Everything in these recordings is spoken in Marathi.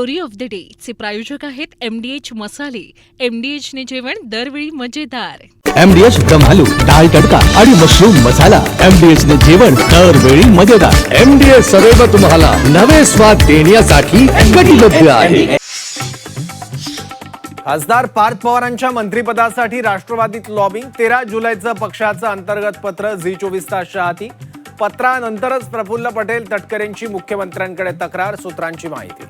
स्टोरी ऑफ द डे चे प्रायोजक आहेत MDH मसाले. MDH ने जेवण दरवेळी मजेदार. MDH दम आलू, डाळ तडका आणि मशरूम मसाला. MDH ने जेवण दरवेळी मजेदार. MDH सदैव तुम्हाला नवे स्वाद देण्यासाठी कटिबद्ध आहे. खासदार पार्थ पवारांच्या मंत्रिपदासाठी राष्ट्रवादीत लॉबिंग. 13 जुलैचं पक्षाचं अंतर्गत पत्र झी24 तासच्या हाती. पत्रानंतरच प्रफुल्ल पटेल तटकरेंची मुख्यमंत्र्यांकडे तक्रार. सूत्रांची माहिती.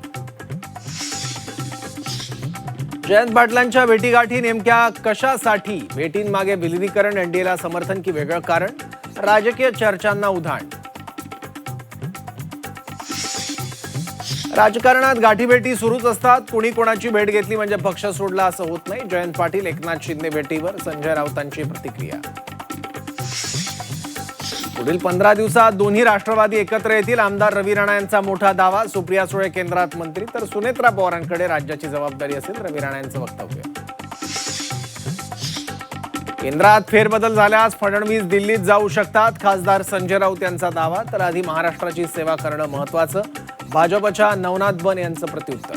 जयंत पाटलांच्या भेटीगाठी नेमक्या कशासाठी? भेटींमागे विलीनीकरण, एनडीएला समर्थन की वेगळं कारण? राजकीय चर्चांना उधाण. राजकारणात गाठीभेटी सुरूच असतात. कुणी कोणाची भेट घेतली म्हणजे पक्ष सोडला असं होत नाही. जयंत पाटील एकनाथ शिंदे भेटीवर संजय राऊतांची प्रतिक्रिया. पुढील 15 दिवसात दोन्ही राष्ट्रवादी एकत्र येतील. आमदार रवी राणा यांचा मोठा दावा. सुप्रिया सुळे केंद्रात मंत्री तर सुनेत्रा पवारांकडे राज्याची जबाबदारी असेल. रवी राणा यांचं वक्तव्य. केंद्रात फेरबदल झाल्यास फडणवीस दिल्लीत जाऊ शकतात. खासदार संजय राऊत यांचा दावा. तर आधी महाराष्ट्राची सेवा करणं महत्वाचं. भाजपच्या नवनाथ बन यांचं प्रत्युत्तर.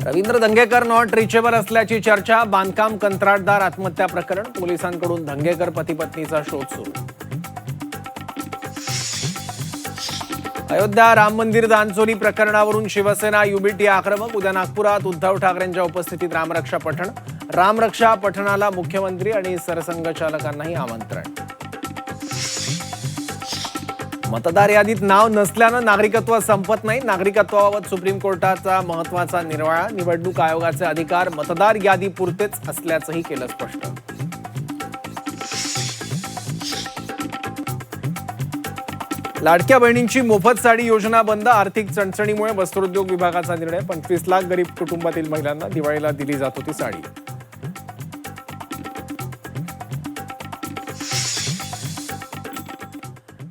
रवींद्र धंगेकर नॉट रिचेबल असल्याची चर्चा. बांधकाम कंत्राटदार आत्महत्या प्रकरण. पोलिसांकडून धंगेकर पती पत्नीचा शोध सुरू. अयोध्या राम मंदिर दानचोरी प्रकरणावरून शिवसेना युबीटी आक्रमक. उद्या नागपुरात उद्धव ठाकरेंच्या उपस्थितीत रामरक्षा पठण. रामरक्षा पठणाला मुख्यमंत्री आणि सरसंघचालकांनाही आमंत्रण. मतदार यादीत नाव नसल्यानं नागरिकत्व संपत नाही. नागरिकत्वाबाबत सुप्रीम कोर्टाचा महत्वाचा निर्वाळा. निवडणूक आयोगाचे अधिकार मतदार यादी पुरतेच असल्याचंही केलं स्पष्ट. लाडक्या बहिणींची मोफत साडी योजना बंद. आर्थिक चणचणीमुळे वस्त्रोद्योग विभागाचा निर्णय. 25 लाख गरीब कुटुंबातील महिलांना दिवाळीला दिली जात होती साडी.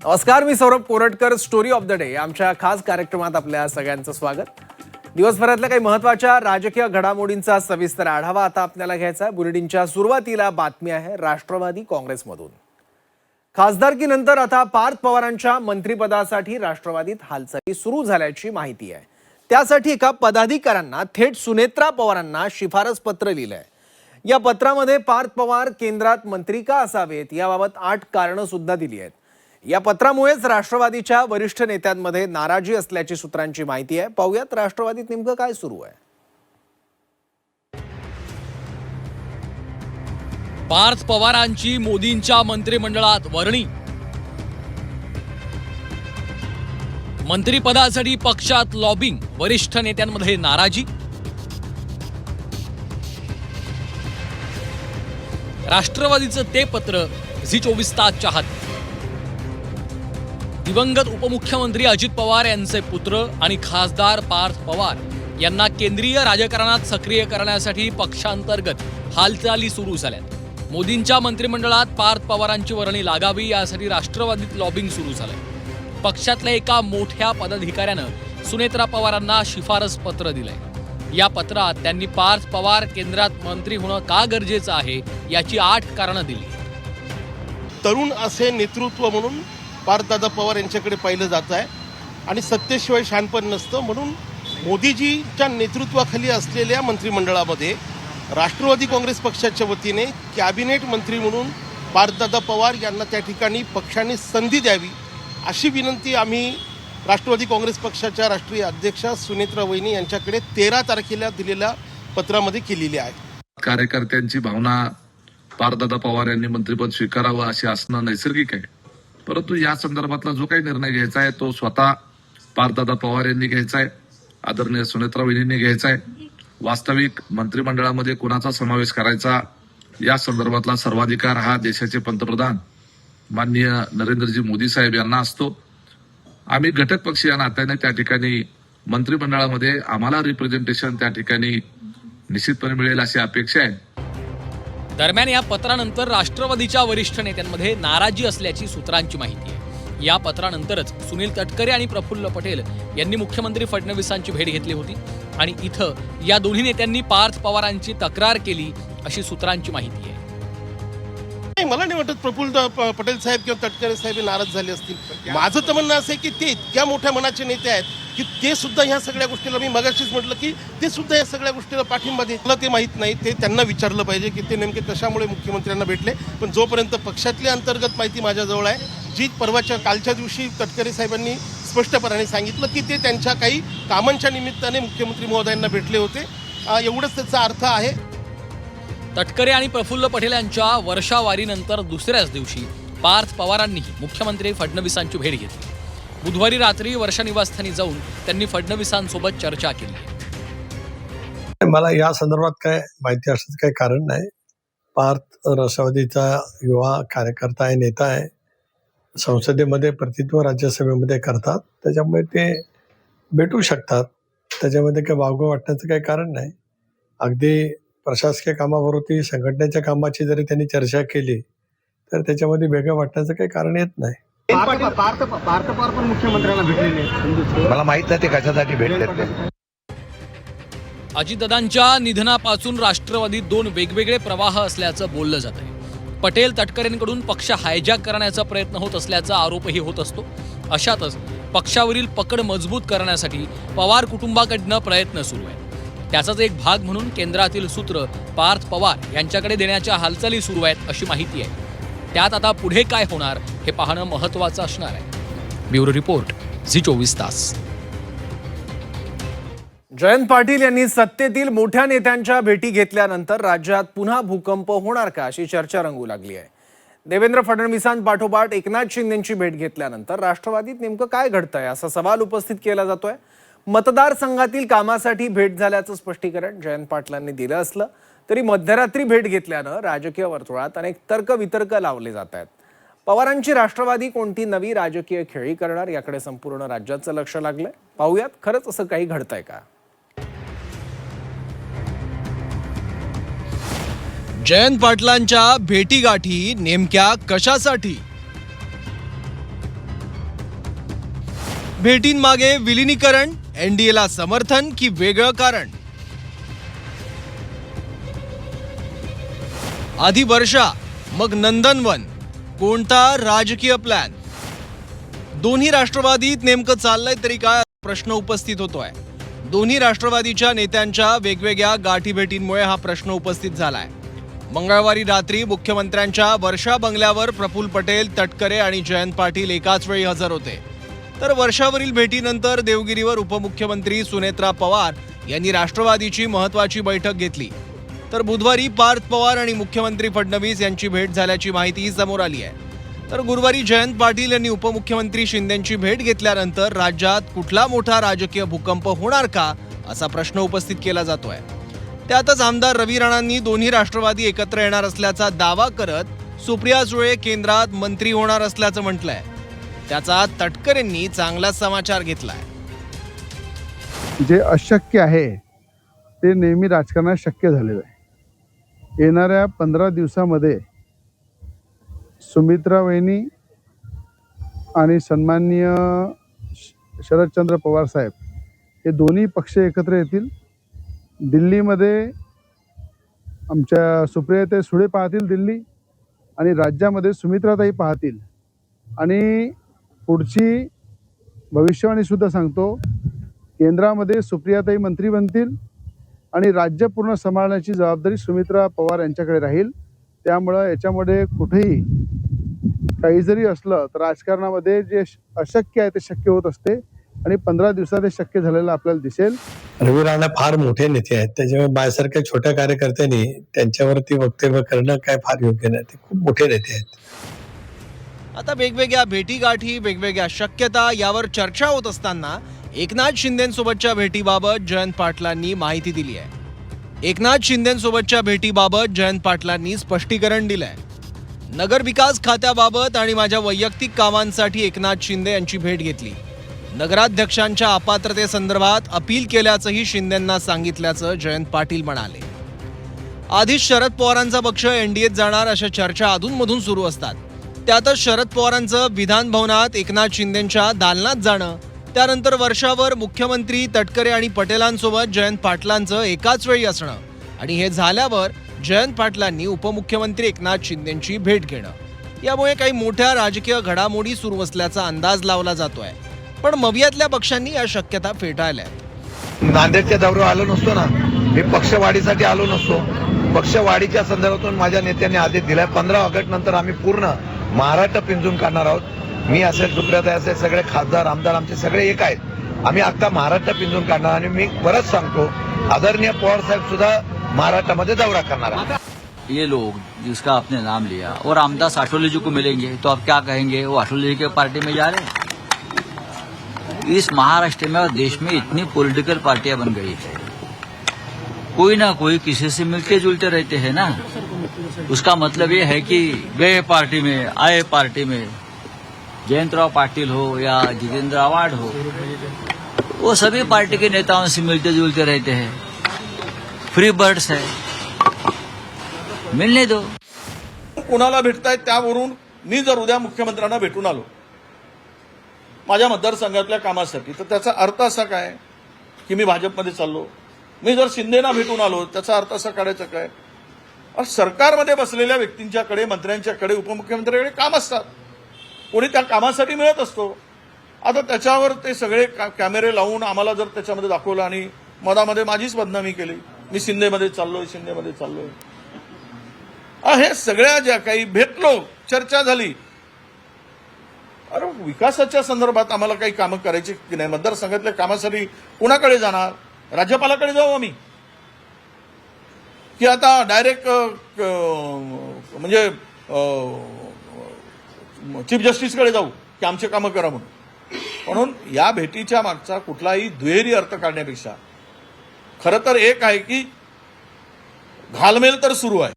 नमस्कार, मी Saurabh Koratkar. Story of the day आमच्या खास कार्यक्रमात आपल्या सगळ्यांचं स्वागत. दिवसभरातल्या काही महत्वाच्या राजकीय घडामोडींचा सविस्तर आढावा आता आपल्याला घ्यायचा आहे. बुलेटिनच्या सुरुवातीला बातमी आहे राष्ट्रवादी काँग्रेसमधून. खासदारकीनंतर आता पार्थ पवारांच्या मंत्रिपदासाठी राष्ट्रवादीत हालचाली सुरू झाल्याची माहिती आहे. त्यासाठी एका पदाधिकाऱ्यांना थेट सुनेत्रा पवारांना शिफारस पत्र लिहिलंय. या पत्रामध्ये पार्थ पवार केंद्रात मंत्री का असावेत याबाबत 8 कारणं सुद्धा दिली आहेत. या पत्रामुळेच राष्ट्रवादीच्या वरिष्ठ नेत्यांमध्ये नाराजी असल्याची सूत्रांची माहिती आहे. पाहूयात राष्ट्रवादीत नेमकं काय सुरू आहे. पार्थ पवारांची मोदींच्या मंत्रिमंडळात वर्णी. मंत्रिपदासाठी पक्षात लॉबिंग. वरिष्ठ नेत्यांमध्ये नाराजी. राष्ट्रवादीचं ते पत्र झी24 तासच्या हाती. दिवंगत उपमुख्यमंत्री अजित पवार यांचे पुत्र आणि खासदार पार्थ पवार यांना केंद्रीय राजकारणात सक्रिय करण्यासाठी पक्षांतर्गत हालचाली सुरू झाल्यात. मोदींच्या मंत्रिमंडळात पार्थ पवारांची वर्णी लागावी यासाठी राष्ट्रवादीत लॉबिंग सुरू झालंय. पक्षातल्या एका मोठ्या पदाधिकाऱ्यानं सुनेत्रा पवारांना शिफारस पत्र दिलंय. या पत्रात त्यांनी पार्थ पवार केंद्रात मंत्री होणं का गरजेचं आहे याची 8 कारणं दिली. तरुण असे नेतृत्व म्हणून पार्थदादा पवार यांच्याकडे पाहिलं जात आहे आणि सत्तेशिवाय शहाणपण नसतं. म्हणून मोदीजीच्या नेतृत्वाखाली असलेल्या मंत्रिमंडळामध्ये राष्ट्रवादी काँग्रेस पक्षाच्या वतीने कॅबिनेट मंत्री म्हणून पार्थदादा पवार यांना त्या ठिकाणी पक्षाने संधी द्यावी अशी विनंती आम्ही राष्ट्रवादी काँग्रेस पक्षाच्या राष्ट्रीय अध्यक्षा सुनेत्रा वहिनी यांच्याकडे 13 तारखेला दिलेल्या पत्रामध्ये केलेली आहे. कार्यकर्त्यांची भावना पार्थदादा पवार यांनी मंत्रिपद स्वीकारावं अशी असणं नैसर्गिक आहे. परंतु या संदर्भातला जो काही निर्णय घ्यायचा आहे तो स्वतः पार्थदादा पवार यांनी घ्यायचा आहे. आदरणीय सुनेत्रा वहिनींनी घ्यायचा आहे. वास्तविक मंत्रिमंडळामध्ये कोणाचा समावेश करायचा या संदर्भातला सर्वाधिकार हा देशाचे पंतप्रधान माननीय नरेंद्रजी मोदी साहेब यांना असतो. आम्ही घटक पक्षीय नात्याने त्या ठिकाणी मंत्रिमंडळामध्ये आम्हाला रिप्रेझेंटेशन त्या ठिकाणी निश्चितपणे मिळेल अशी अपेक्षा आहे. दरम्यान या पत्रानंतर राष्ट्रवादीच्या वरिष्ठ नेत्यांमध्ये नाराजी असल्याची सूत्रांची माहिती आहे. या पत्रानंतरच सुनील तटकरे आणि प्रफुल्ल पटेल यांनी मुख्यमंत्री फडणवीसांची भेट घेतली होती आणि इथं या दोन्ही नेत्यांनी पार्थ पवारांची तक्रार केली अशी सूत्रांची माहिती आहे. मला नाही वाटत प्रफुल्ल पटेल साहेब किंवा तटकरे साहेब नाराज झाले असतील. माझं तर म्हणणं असं आहे की ते इतक्या मोठ्या मनाचे नेते आहेत की ते सुद्धा ह्या सगळ्या गोष्टीला, मी मगाशीच म्हटलं की ते सुद्धा या सगळ्या गोष्टीला पाठिंबा देत. मला ते माहीत नाही, ते त्यांना विचारलं पाहिजे की ते नेमके कशामुळे मुख्यमंत्र्यांना भेटले. पण जोपर्यंत पक्षातली अंतर्गत माहिती माझ्याजवळ आहे, जी कालच्या दिवशी तटकरे साहेबांनी स्पष्टपणे सांगितलं की ते त्यांच्या काही कामांच्या निमित्ताने मुख्यमंत्री महोदयांना भेटले होते, एवढंच त्याचा अर्थ आहे. तटकरे आणि प्रफुल्ल पटेल यांच्या वर्षावारीनंतर दुसऱ्याच दिवशी पार्थ पवारांनीही मुख्यमंत्री फडणवीसांची भेट घेतली. बुधवारी रात्री वर्षा निवासस्थानी जाऊन त्यांनी फडणवीसांसोबत चर्चा केली. मला या संदर्भात काय माहिती असण्याचं काही कारण नाही. पार्थ राष्ट्रवादीचा युवा कार्यकर्ता आहे, नेता आहे, संसदेमध्ये प्रतिनिधित्व राज्यसभेमध्ये करतात, त्याच्यामुळे ते भेटू शकतात. त्याच्यामध्ये काही वावगं वाटण्याचं काही कारण नाही. अगदी प्रशासकीय कामावरती संघटनेच्या कामाची जरी त्यांनी चर्चा केली तर त्याच्यामध्ये वेगळं वाटण्याचं काही कारण येत नाही. पार्थ पवार पण मुख्यमंत्र्यांना भेटलेले आहेत. मला माहित नाही ते कशासाठी भेटलेत ते. अजितदादांच्या निधनापासून राष्ट्रवादीत दोन वेगवेगळे प्रवाह असल्याचं बोललं जात आहे. पटेल तटकरेंकडून पक्ष हायजॅक करण्याचा प्रयत्न होत असल्याचा आरोपही होत असतो. अशातच पक्षावरील पकड मजबूत करण्यासाठी पवार कुटुंबाकडनं प्रयत्न सुरू आहे. त्याचाच एक भाग म्हणून केंद्रातील सूत्र पार्थ पवार यांच्याकडे देण्याच्या हालचाली सुरू आहेत अशी माहिती आहे. त्यात आता पुढे काय होणार हे पाहणं महत्त्वाचं असणार आहे. ब्युरो रिपोर्ट, झी24 तास. जयंत पाटील यांनी सत्तेतील मोठ्या नेत्यांच्या भेटी घेतल्यानंतर राज्यात पुन्हा भूकंप होणार का अशी चर्चा रंगू लागली आहे. देवेंद्र फडणवीसांपाठोपाठ एकनाथ शिंदेंची भेट घेतल्यानंतर राष्ट्रवादीत नेमकं काय घडतंय असा सवाल उपस्थित केला जातोय. मतदारसंघातील कामासाठी भेट झाल्याचं स्पष्टीकरण जयंत पाटलांनी दिलं असलं तरी मध्यरात्री भेट घेतल्यानं राजकीय वर्तुळात अनेक तर्कवितर्क लावले जात आहेत. पवारांची राष्ट्रवादी कोणती नवी राजकीय खेळी करणार याकडे संपूर्ण राज्याचं लक्ष लागलंय. पाहूयात खरंच असं काही घडतंय का. जयंत पाटलांच्या भेटीगाठी नेमक्या कशासाठी? भेटींमागे विलिनीकरण, एनडीएला समर्थन की वेगळं कारण? आधी वर्षा मग नंदनवन, कोणता राजकीय प्लॅन? दोन्ही राष्ट्रवादीत नेमकं चाललंय तरी काय प्रश्न उपस्थित होतोय. दोन्ही राष्ट्रवादीच्या नेत्यांच्या वेगवेगळ्या गाठीभेटींमुळे हा प्रश्न उपस्थित झालाय. मंगळवारी रात्री मुख्यमंत्र्यांच्या वर्षा बंगल्यावर प्रफुल्ल पटेल, तटकरे आणि जयंत पाटील एकाच वेळी हजर होते. तर वर्षावरील भेटीनंतर देवगिरीवर उपमुख्यमंत्री सुनेत्रा पवार यांनी राष्ट्रवादीची महत्त्वाची बैठक घेतली. तर बुधवारी पार्थ पवार आणि मुख्यमंत्री फडणवीस यांची भेट झाल्याची माहितीही समोर आली आहे. तर गुरुवारी जयंत पाटील यांनी उपमुख्यमंत्री शिंदेंची भेट घेतल्यानंतर राज्यात कुठला मोठा राजकीय भूकंप होणार का असा प्रश्न उपस्थित केला जातोय. त्यातच आमदार रवी राणांनी दोन्ही राष्ट्रवादी एकत्र येणार असल्याचा दावा करत सुप्रिया सुळे केंद्रात मंत्री होणार असल्याचं म्हटलंय. त्याचा तटकरेंनी चांगला समाचार घेतलाय. जे अशक्य आहे ते नेहमी राजकारणात शक्य झालेलं आहे. येणाऱ्या 15 दिवसामध्ये सुमित्रा वहिनी आणि सन्माननीय शरदचंद्र पवार साहेब हे दोन्ही पक्ष एकत्र येतील. दिल्लीमध्ये आमच्या सुप्रियाताई सुळे पाहतील दिल्ली, आणि राज्यामध्ये सुमित्राताई पाहतील. आणि पुढची भविष्यवाणी सुद्धा सांगतो, केंद्रामध्ये सुप्रियाताई मंत्री बनतील आणि राज्य पूर्ण सांभाळण्याची जबाबदारी सुमित्रा पवार यांच्याकडे राहील. त्यामुळं याच्यामध्ये कुठेही काही जरी असलं तर राजकारणामध्ये जे अशक्य आहे ते शक्य होत असते, आणि 15 दिवसात हे शक्य झालेलं आपल्याला दिसेल. रवी राणा फार मोठे नेते आहेत, त्याच्यामुळे माझ्यासारख्या छोट्या कार्यकर्त्यांनी त्यांच्यावरती वक्तव्य करणं काय फार योग्य नाही. ते खूप मोठे नेते आहेत. आता वेगवेगळ्या भेटीगाठी, वेगवेगळ्या शक्यता यावर चर्चा होत असताना एकनाथ शिंदेंसोबतच्या भेटीबाबत जयंत पाटलांनी माहिती दिली आहे. एकनाथ शिंदेंसोबतच्या भेटीबाबत जयंत पाटलांनी स्पष्टीकरण दिलंय. नगर विकास खात्याबाबत आणि माझ्या वैयक्तिक कामांसाठी एकनाथ शिंदे यांची भेट घेतली. नगराध्यक्षांच्या अपात्रतेसंदर्भात अपील केल्याचंही शिंदेंना सांगितल्याचं जयंत पाटील म्हणाले. आधीच शरद पवारांचा पक्ष एनडीएत जाणार अशा चर्चा अधूनमधून सुरू असतात. त्यातच शरद पवारांचं विधान भवनात एकनाथ शिंदेंच्या दालनात जाणं, त्यानंतर वर्षावर मुख्यमंत्री तटकरे आणि पटेलांसोबत जयंत पाटलांचं एकाच वेळी असणं, आणि हे झाल्यावर जयंत पाटलांनी उपमुख्यमंत्री एकनाथ शिंदेंची भेट घेणं, यामुळे काही मोठ्या राजकीय घडामोडी सुरू असल्याचा अंदाज लावला जातोय. पण मवियातल्या पक्षांनी या शक्यता फेटाळल्या. नांदेडच्या दौऱ्यावर आलो नसतो ना, मी पक्षवाढीसाठी आलो नसतो. पक्षवाढीच्या संदर्भातून माझ्या नेत्यांनी आदेश दिलाय. 15 ऑगस्ट नंतर आम्ही पूर्ण महाराष्ट्र पिंजून काढणार आहोत. मी असेल, सुप्रियाताई असेल, सगळे खासदार आमदार आमचे सगळे एक आहेत. आम्ही आता महाराष्ट्र पिंजून काढणार आणि मी परत सांगतो, आदरणीय पवार साहेब सुद्धा महाराष्ट्रामध्ये दौरा करणार आहेत. ये लोग जिसका आपने नाम लिया और रामदास आठवले जी को मिलेंगे तो आप क्या कहेंगे, वो आठवले जी के पार्टी में जा रहे हैं? इस महाराष्ट्र में और देश में इतनी पॉलिटिकल पार्टियां बन गई है, कोई ना कोई किसी से मिलते जुलते रहते हैं ना. उसका मतलब ये है कि गए पार्टी में आए पार्टी में, जयंतराव पाटिल हो या जितेंद्र आव्हाड हो, वो सभी पार्टी के नेताओं से मिलते जुलते रहते हैं. फ्री बर्ड्स है, मिलने दो. कुणाला भेटतायत त्यावरून मी जर उद्या मुख्यमंत्र्यांना भेटून आलो माझ्या मतदारसंघातल्या कामासाठी, तर त्याचा अर्थ असा काय की मी भाजपमध्ये चाललो. मी जर शिंदेना भेटून आलो त्याचा अर्थ असा काढायचा काय, सरकारमध्ये बसलेल्या व्यक्तींच्याकडे, मंत्र्यांच्याकडे, उपमुख्यमंत्र्यांकडे काम असतात. कोणी त्या कामासाठी मिळत असतो. आता त्याच्यावर ते सगळे कॅमेरे लावून आम्हाला जर त्याच्यामध्ये दाखवलं आणि मधामध्ये माझीच बदनामी केली, मी शिंदेमध्ये चाललोय. हे सगळ्या ज्या काही भेटलो, चर्चा झाली, अरे विकासाच्या संदर्भात आम्हाला काही कामं करायची की नाही, मतदारसंघातल्या कामासाठी कुणाकडे जाणार, राज्यपालाकडे जाऊ आम्ही की आता डायरेक्ट म्हणजे चीफ जस्टिसकडे जाऊ की आमचे कामं करा म्हणून. म्हणून या भेटीच्या मागचा कुठलाही दुहेरी अर्थ काढण्यापेक्षा खरं तर एक आहे की घालमेल तर सुरू आहे.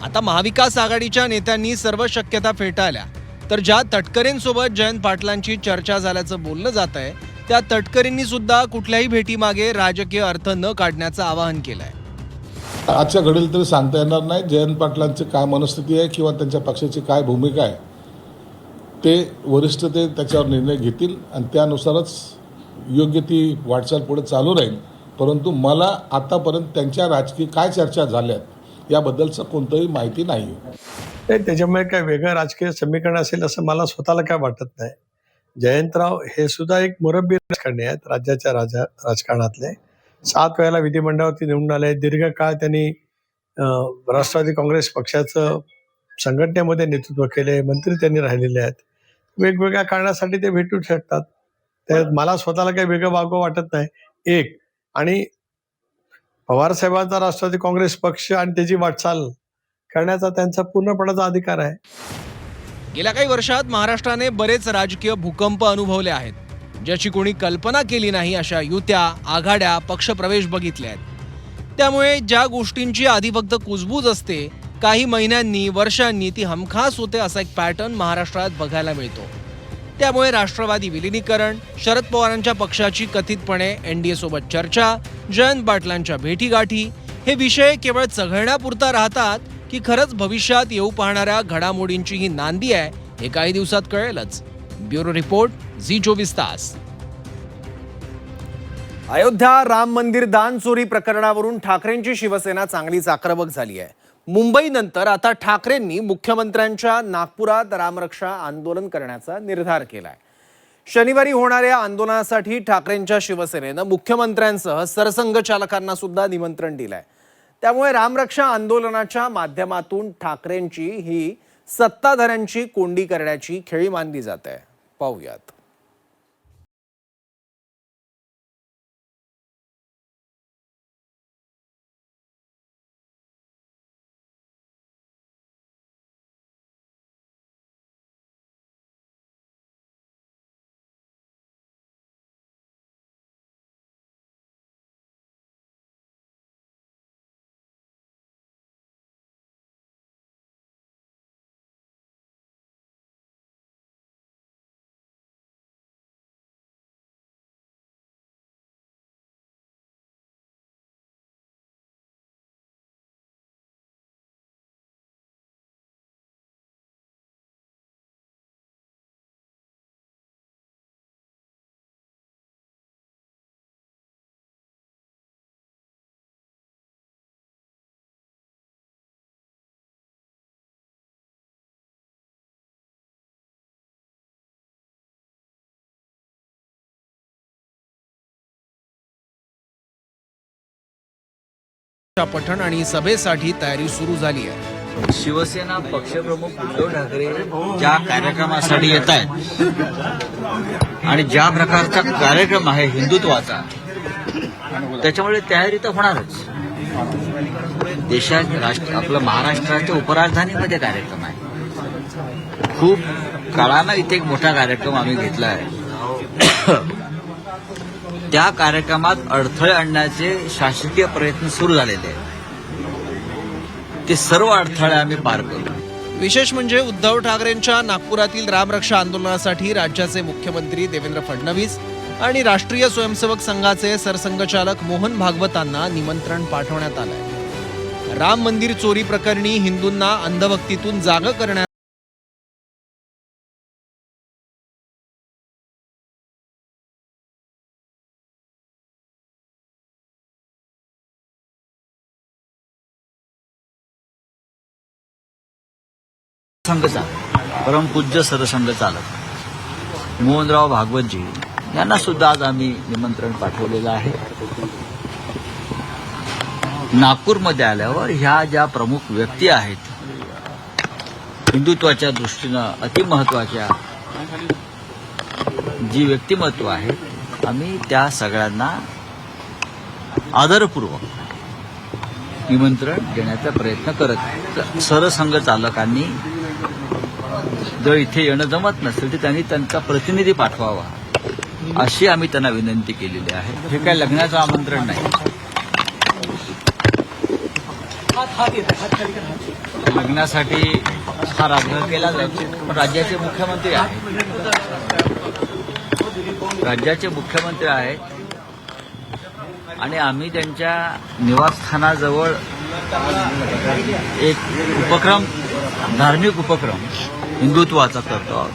आता महाविकास आघाडीच्या नेत्यांनी सर्व शक्यता फेटाळल्या, तर ज्या तटकरेंसोबत जयंत पाटलांची चर्चा झाल्याचं बोललं जात आहे, त्या तटकरेंनी सुद्धा कुठल्याही भेटीमागे राजकीय अर्थ न काढण्याचं आवाहन केलंय. आजच्या घडीला तरी सांगता येणार नाही जयंत पाटलांची काय मनस्थिती आहे किंवा त्यांच्या पक्षाची काय भूमिका आहे. ते वरिष्ठ ते त्याच्यावर निर्णय घेतील आणि त्यानुसारच योग्य ती वाटचाल पुढे चालू राहील. परंतु मला आतापर्यंत त्यांच्या राजकीय काय चर्चा झाल्यात याबद्दलचं कोणतंही माहिती नाही. त्याच्यामुळे काय वेगळं राजकीय समीकरण असेल असं मला स्वतःला काय वाटत नाही. जयंतराव हे सुद्धा एक मुरब्बी राजकारणी आहेत, राज्याच्या राजकारणातले. 7 वेळेला विधिमंडळावरती निवडून आले. दीर्घकाळ त्यांनी राष्ट्रवादी काँग्रेस पक्षाचं संघटनेमध्ये नेतृत्व केले, मंत्री त्यांनी राहिलेले आहेत. वेगवेगळ्या कारणासाठी ते भेटू शकतात. त्यात मला स्वतःला काही वेगळं वागवं वाटत नाही. एक आणि पवारसाहेबांचा राष्ट्रवादी काँग्रेस पक्ष आणि त्याची वाटचाल करण्याचा त्यांचा पूर्णपणाचा अधिकार आहे. गेल्या काही वर्षात महाराष्ट्राने बरेच राजकीय भूकंप अनुभवले आहेत. ज्याची कोणी कल्पना केली नाही अशा युत्या, आघाड्या, पक्षप्रवेश बघितले आहेत. त्यामुळे ज्या गोष्टींची आधी फक्त कुजबूज असते, काही महिन्यांनी, वर्षांनी ती हमखास होते असा एक पॅटर्न महाराष्ट्रात बघायला मिळतो. त्यामुळे राष्ट्रवादी विलिनीकरण, शरद पवारांच्या पक्षाची कथितपणे एनडीए सोबत चर्चा, जयंत पाटलांच्या भेटीगाठी हे विषय केवळ चघळण्यापुरता राहतात की खरंच भविष्यात येऊ पाहणाऱ्या घडामोडींची ही नांदी आहे हे काही दिवसात कळेलच. ब्युरो रिपोर्ट, झी24 तास. अयोध्या राम मंदिर दान चोरी प्रकरणावरून ठाकरेंची शिवसेना चांगलीच आक्रमक झाली आहे. मुंबईनंतर आता ठाकरेंनी मुख्यमंत्र्यांच्या नागपुरात रामरक्षा आंदोलन करण्याचा निर्धार केलाय. शनिवारी होणाऱ्या आंदोलनासाठी ठाकरेंच्या शिवसेनेनं मुख्यमंत्र्यांसह सरसंघचालकांना सुद्धा निमंत्रण दिलंय. त्यामुळे रामरक्षा आंदोलनाच्या माध्यमातून ठाकरेंची ही सत्ताधाऱ्यांची कोंडी करण्याची खेळी मानली जात आहे. पाहूयात. पठण आणि सभेसाठी तयारी सुरू झाली आहे. शिवसेना पक्षप्रमुख उद्धव ठाकरे ज्या कार्यक्रमासाठी येत आहेत आणि ज्या प्रकारचा कार्यक्रम आहे हिंदुत्वाचा, त्याच्यामुळे तयारी तर होणारच. आपलं महाराष्ट्राच्या उपराजधानीमध्ये कार्यक्रम आहे. खूप काळानं इथे एक मोठा कार्यक्रम आम्ही घेतला आहे. त्या कार्यक्रमात अडथळे आणण्याचे शासकीय प्रयत्न सुरू झालेले आहेत. ते सर्व अडथळे आम्ही पार करू. विशेष म्हणजे उद्धव ठाकरेंच्या नागपुरातील रामरक्षा आंदोलनासाठी राज्याचे मुख्यमंत्री देवेंद्र फडणवीस आणि राष्ट्रीय स्वयंसेवक संघाचे सरसंघचालक मोहन भागवतांना निमंत्रण पाठवण्यात आलंय. राम मंदिर चोरी प्रकरणी हिंदूंना अंधभक्तीतून जागं करण्यात संघचा परमपूज्य सरसंघ चालक मोहनराव भागवतजी यांना सुद्धा आज आम्ही निमंत्रण पाठवलेलं आहे. नागपूरमध्ये आल्यावर ह्या ज्या प्रमुख व्यक्ती आहेत हिंदुत्वाच्या दृष्टीनं अतिमहत्वाच्या जी व्यक्तिमत्व आहेत, आम्ही त्या सगळ्यांना आदरपूर्वक निमंत्रण देण्याचा प्रयत्न करत आहे. सरसंघ चालकांनी जर इथे येणं जमत नसेल तर त्यांनी त्यांचा प्रतिनिधी पाठवावा अशी आम्ही त्यांना विनंती केलेली आहे. हे काय लग्नाचं आमंत्रण नाही. लग्नासाठी हा आग्रह केला जातो, पण राज्याचे मुख्यमंत्री आहेत आणि आम्ही त्यांच्या निवासस्थानाजवळ एक उपक्रम, धार्मिक उपक्रम हिंदुत्वाचा करतो.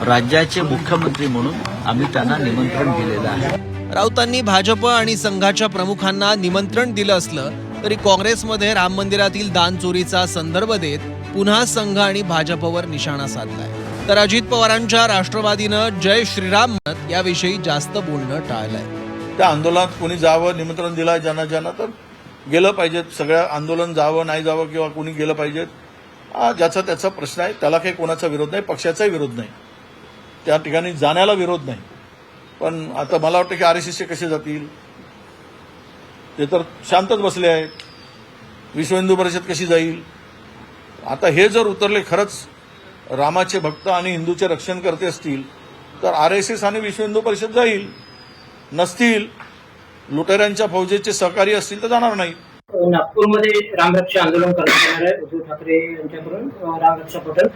राज्याचे मुख्यमंत्री म्हणून आम्ही त्यांना निमंत्रण दिलेलं आहे. राऊतांनी भाजप आणि संघाच्या प्रमुखांना निमंत्रण दिलं असलं तरी काँग्रेसमध्ये राम मंदिरातील दान चोरीचा संदर्भ देत पुन्हा संघ आणि भाजपवर निशाणा साधलाय. तर अजित पवारांच्या राष्ट्रवादीनं जय श्रीराम म्हणत याविषयी जास्त बोलणं टाळलंय. त्या आंदोलनात कोणी जावं, निमंत्रण दिलं ज्यांना तर गेलं पाहिजे. सगळ्या आंदोलन जावं नाही जावं किंवा कोणी गेलं पाहिजे, ज्याचा त्याचा प्रश्न आहे. त्याला काही कोणाचा विरोध नाही, पक्षाचाही विरोध नाही, त्या ठिकाणी जाण्याला विरोध नाही. पण आता मला वाटतं की RSSचे कसे जातील, ते तर शांतच बसले आहेत. विश्व हिंदू परिषद कशी जाईल. आता हे जर उतरले खरंच रामाचे भक्त आणि हिंदूचे रक्षण करते असतील तर RSS आणि विश्व हिंदू परिषद जाईल. नसतील, लुटेऱ्यांच्या फौजेचे सहकारी असतील तर जाणार नाही. नागपूरमध्ये रामरक्षा आंदोलन करण्यात येणार आहे. उद्धव ठाकरे यांच्याकडून रामरक्षा पठण,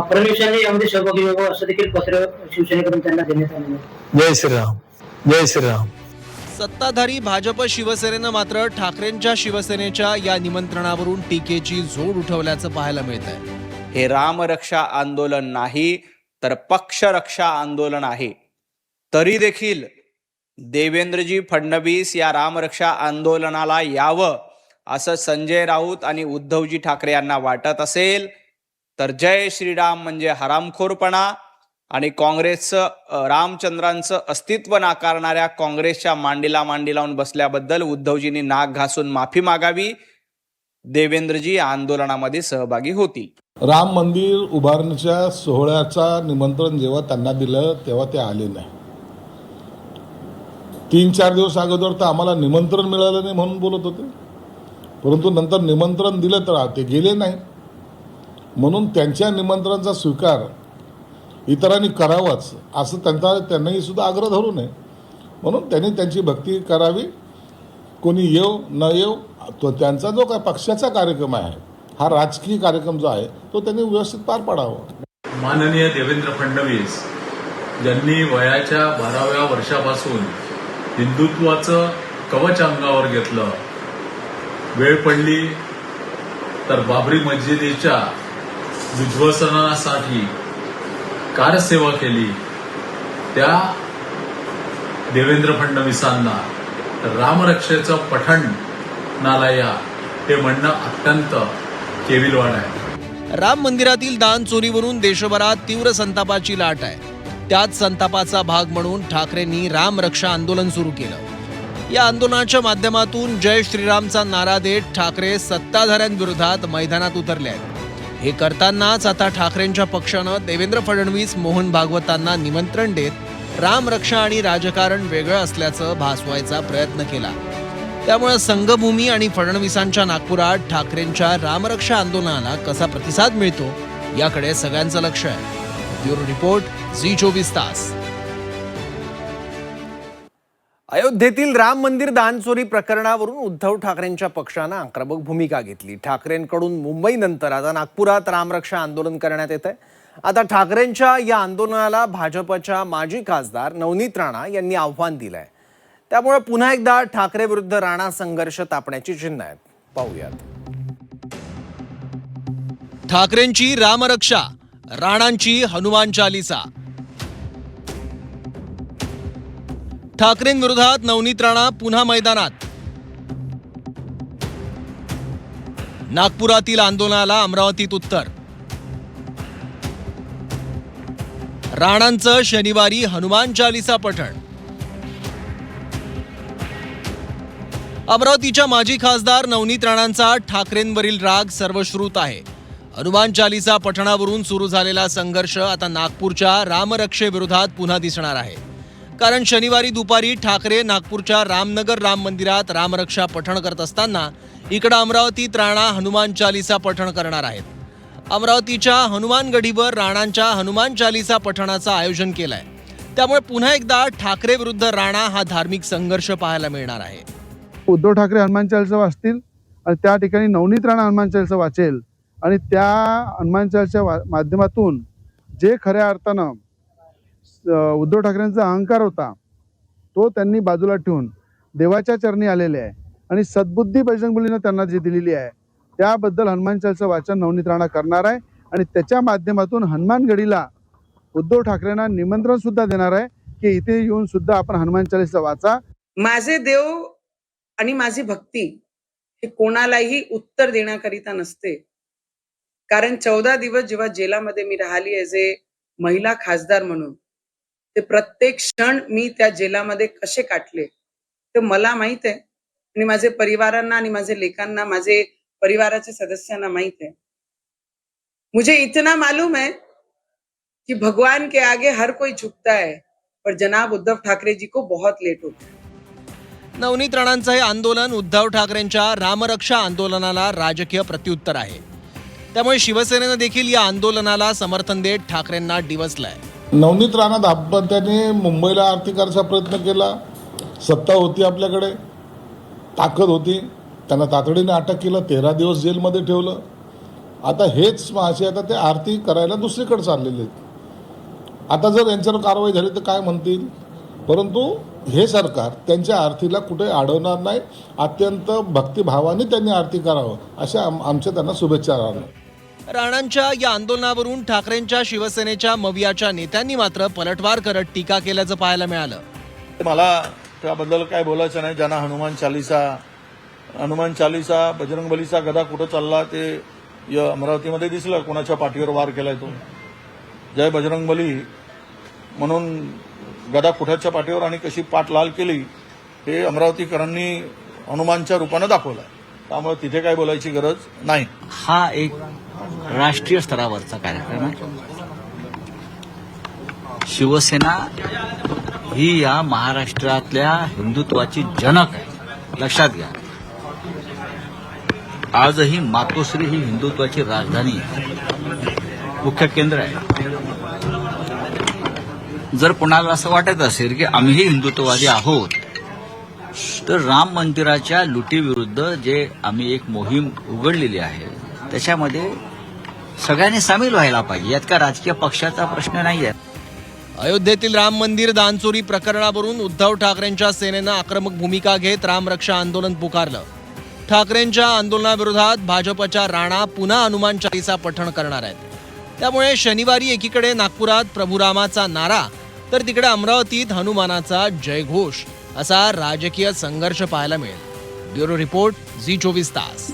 फडणवीस यांनी यामध्ये सहभागी व्हावं असं देखील पत्र शिवसेनेकडून त्यांना देण्यात आलेलं आहे. जय श्रीराम, जय श्रीराम. सत्ताधारी भाजप शिवसेनेनं मात्र ठाकरेंच्या शिवसेनेच्या या निमंत्रणावरून टीकेची झोड उठवल्याचं पाहायला मिळत आहे. हे रामरक्षा आंदोलन नाही तर पक्षरक्षा आंदोलन आहे. तरी देखील देवेंद्रजी फडणवीस या रामरक्षा आंदोलनाला यावं असं संजय राऊत आणि उद्धवजी ठाकरे यांना वाटत असेल तर जय श्रीराम म्हणजे हरामखोरपणा आणि काँग्रेसचं, रामचंद्रांचं अस्तित्व नाकारणाऱ्या काँग्रेसच्या मांडीला मांडी लावून बसल्याबद्दल उद्धवजींनी नाक घासून माफी मागावी. देवेंद्रजी या आंदोलनामध्ये सहभागी होतील. राम मंदिर उभारणीच्या सोहळ्याचा निमंत्रण जेव्हा त्यांना दिलं तेव्हा ते आले नाही. 3-4 दिवस अगोदर तर आम्हाला निमंत्रण मिळालं नाही म्हणून बोलत होते, परंतु नंतर निमंत्रण दिलं तर ते गेले नाही. म्हणून त्यांच्या निमंत्रणाचा स्वीकार इतरांनी करावाच असं त्यांनाही सुद्धा आग्रह धरू नये. म्हणून त्यांनी त्यांची भक्ती करावी. कोणी येऊ न येऊ, तो त्यांचा जो काय पक्षाचा कार्यक्रम आहे, हा राजकीय कार्यक्रम जो आहे तो त्यांनी व्यवस्थित पार पाडावा. माननीय देवेंद्र फडणवीस यांनी वयाच्या 12व्या वर्षापासून हिंदुत्वाचं कवच अंगावर घेतलं. वेळ पडली तर बाबरी मस्जिदीच्या विध्वंसनासाठी कारसेवा केली. त्या देवेंद्र फडणवीसांना रामरक्षेचं पठण नालाया हे म्हणणं अत्यंत केविलवाण आहे. राम मंदिरातील दान चोरीवरून देशभरात तीव्र संतापाची लाट आहे. त्याच संतापाचा भाग म्हणून ठाकरेंनी रामरक्षा आंदोलन सुरू केलं. या आंदोलनाच्या माध्यमातून जय श्रीरामचा नारा देत ठाकरे सत्ताधाऱ्यांविरोधात मैदानात उतरले आहेत. हे करतानाच आता ठाकरेंच्या पक्षानं देवेंद्र फडणवीस, मोहन भागवतांना निमंत्रण देत रामरक्षा आणि राजकारण वेगळं असल्याचं भासवायचा प्रयत्न केला. त्यामुळे संघभूमी आणि फडणवीसांच्या नागपुरात ठाकरेंच्या रामरक्षा आंदोलनाला कसा प्रतिसाद मिळतो याकडे सगळ्यांचं लक्ष आहे. ब्युरो रिपोर्ट, झी24 तास. अयोध्येतील राम मंदिर दानचोरी प्रकरणावरून उद्धव ठाकरेंच्या पक्षानं आक्रमक भूमिका घेतली. ठाकरेंकडून मुंबईनंतर आता नागपुरात रामरक्षा आंदोलन करण्यात येत आहे. आता ठाकरेंच्या या आंदोलनाला भाजपच्या माजी खासदार नवनीत राणा यांनी आव्हान दिलंय. त्यामुळे पुन्हा एकदा ठाकरे विरुद्ध राणा संघर्ष तापण्याची चिन्ह आहेत. पाहूयात. ठाकरेंची रामरक्षा, राणांची हनुमान चालीसा. ठाकरेंविरोधात नवनीत राणा पुन्हा मैदानात. नागपुरातील आंदोलनाला अमरावतीत उत्तर. राणांचं शनिवारी हनुमान चालीसा पठण. अमरावतीच्या माजी खासदार नवनीत राणांचा ठाकरेंवरील राग सर्वश्रुत आहे. हनुमान चालीसा पठणावरून सुरू झालेला संघर्ष आता नागपूरच्या रामरक्षेविरोधात पुन्हा दिसणार आहे. कारण शनिवारी दुपारी ठाकरे नागपूरच्या रामनगर राम मंदिरात रामरक्षा पठण करत असताना इकडे अमरावतीत राणा हनुमान चालीसा पठण करणार आहेत. अमरावतीच्या हनुमानगढीवर राणांच्या हनुमान चालीसा पठणाचं आयोजन केलंय. त्यामुळे पुन्हा एकदा ठाकरे विरुद्ध राणा हा धार्मिक संघर्ष पाहायला मिळणार आहे. उद्धव ठाकरे हनुमान चालीसा वाचतील आणि त्या ठिकाणी नवनीत राणा हनुमान चालीसा वाचेल आणि त्या हनुमान चालीच्या माध्यमातून जे खऱ्या अर्थानं उद्धव ठाकरेंचा अहंकार होता तो त्यांनी बाजूला ठेवून देवाच्या चरणी आलेले आहे आणि सद्बुद्धी बजरंगबलीनं त्यांना जी दिलेली आहे त्याबद्दल हनुमान चालीचं वाचन नवनीत राणा करणार आहे आणि त्याच्या माध्यमातून हनुमानगढीला उद्धव ठाकरेंना निमंत्रण सुद्धा देणार आहे की इथे येऊन सुद्धा आपण हनुमान चालीसा वाचा. माझे देव आणि माझी भक्ती हे कोणालाही उत्तर देण्याकरिता नसते. कारण 14 दिवस जेव्हा जेलामध्ये मी राहिली ॲज ए महिला खासदार म्हणून, ते प्रत्येक क्षण मी त्या जेलामध्ये कसे काटले ते मला माहित आहे आणि माझे परिवारांना आणि माझे लेकांना, माझे परिवाराचे सदस्यांना माहित है. मुझे इतना मालूम है कि भगवान के आगे हर कोई झुकता है, पर जनाब उद्धव ठाकरे जी को बहुत लेट होता है. नवनीत राणांचं हे आंदोलन उद्धव ठाकरेंच्या रामरक्षा आंदोलनाला राजकीय प्रत्युत्तर आहे. त्यामुळे शिवसेनेनं देखील या आंदोलनाला समर्थन देत ठाकरेंना डिवचलंय. नवनीत राणा दाम्पत्याने मुंबईला आरती करायचा प्रयत्न केला. सत्ता होती, आपल्याकडे ताकद होती, त्यांना तातडीने अटक केलं, 13 दिवस जेलमध्ये ठेवलं. आता हेच महाशय आता ते आरती करायला दुसरीकडे चाललेले आहेत. आता जर यांच्यावर कारवाई झाली तर काय म्हणतील, परंतु हे सरकार त्यांच्या आरतीला कुठे अडवणार नाही. अत्यंत भक्तिभावाने त्यांनी आरती करावं अशा आमच्या त्यांना शुभेच्छा राहणार. राणांच्या या आंदोलनावरून ठाकरेंच्या शिवसेनेच्या मवियाच्या नेत्यांनी मात्र पलटवार करत टीका केल्याचं पाहायला मिळालं. मला त्याबद्दल काय बोलायचं नाही. ज्यांना हनुमान चालीसा बजरंगबलीचा गदा कुठं चालला ते अमरावतीमध्ये दिसलं. कोणाच्या पाठीवर वार केलाय तो. जय बजरंगबली म्हणून गदा कुठाच्या पाठीवर आणि कशी पाठ लाल केली हे अमरावतीकरांनी हनुमानच्या रूपानं दाखवलं. त्यामुळे तिथे काय बोलायची गरज नाही. हा एक राष्ट्रीय स्तरावरचा कार्यक्रम आहे. शिवसेना ही या महाराष्ट्रातल्या हिंदुत्वाची जनक आहे, लक्षात घ्या. आजही मातोश्री ही हिंदुत्वाची राजधानी मुख्य केंद्र आहे. जर कोणाला असं वाटत असेल की आम्हीही हिंदुत्ववादी आहोत तर राम मंदिराच्या लुटीविरुद्ध जे आम्ही एक मोहीम उघडलेली आहे त्याच्यामध्ये सगळ्यांनी सामील व्हायला पाहिजे. यात का राजकीय पक्षाचा प्रश्न नाही आहे. अयोध्येतील राम मंदिर दानचोरी प्रकरणावरून उद्धव ठाकरेंच्या सेनेनं आक्रमक भूमिका घेत रामरक्षा आंदोलन पुकारलं. ठाकरेंच्या आंदोलनाविरोधात भाजपच्या राणा पुन्हा हनुमान चालीसा पठण करणार आहेत. त्यामुळे शनिवारी एकीकडे नागपुरात प्रभुरामाचा नारा तर तिकडे अमरावतीत हनुमानाचा जयघोष असा राजकीय संघर्ष पाहायला मिळेल. ब्युरो रिपोर्ट, झी24 तास.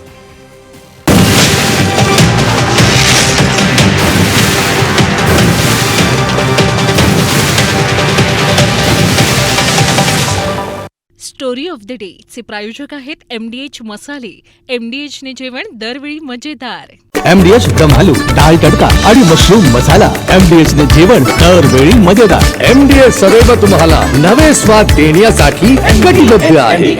स्टोरी ऑफ द डे चे प्रायोजक आहेत MDH मसाले. MDH ने जेवण दरवेळी मजेदार. MDH दम आलू, डाळ तडका आणि मशरूम मसाला. MDH ने जेवण दरवेळी मजेदार. MDH सदैव तुम्हाला नवे स्वाद देण्यासाठी कटिबद्ध आहे.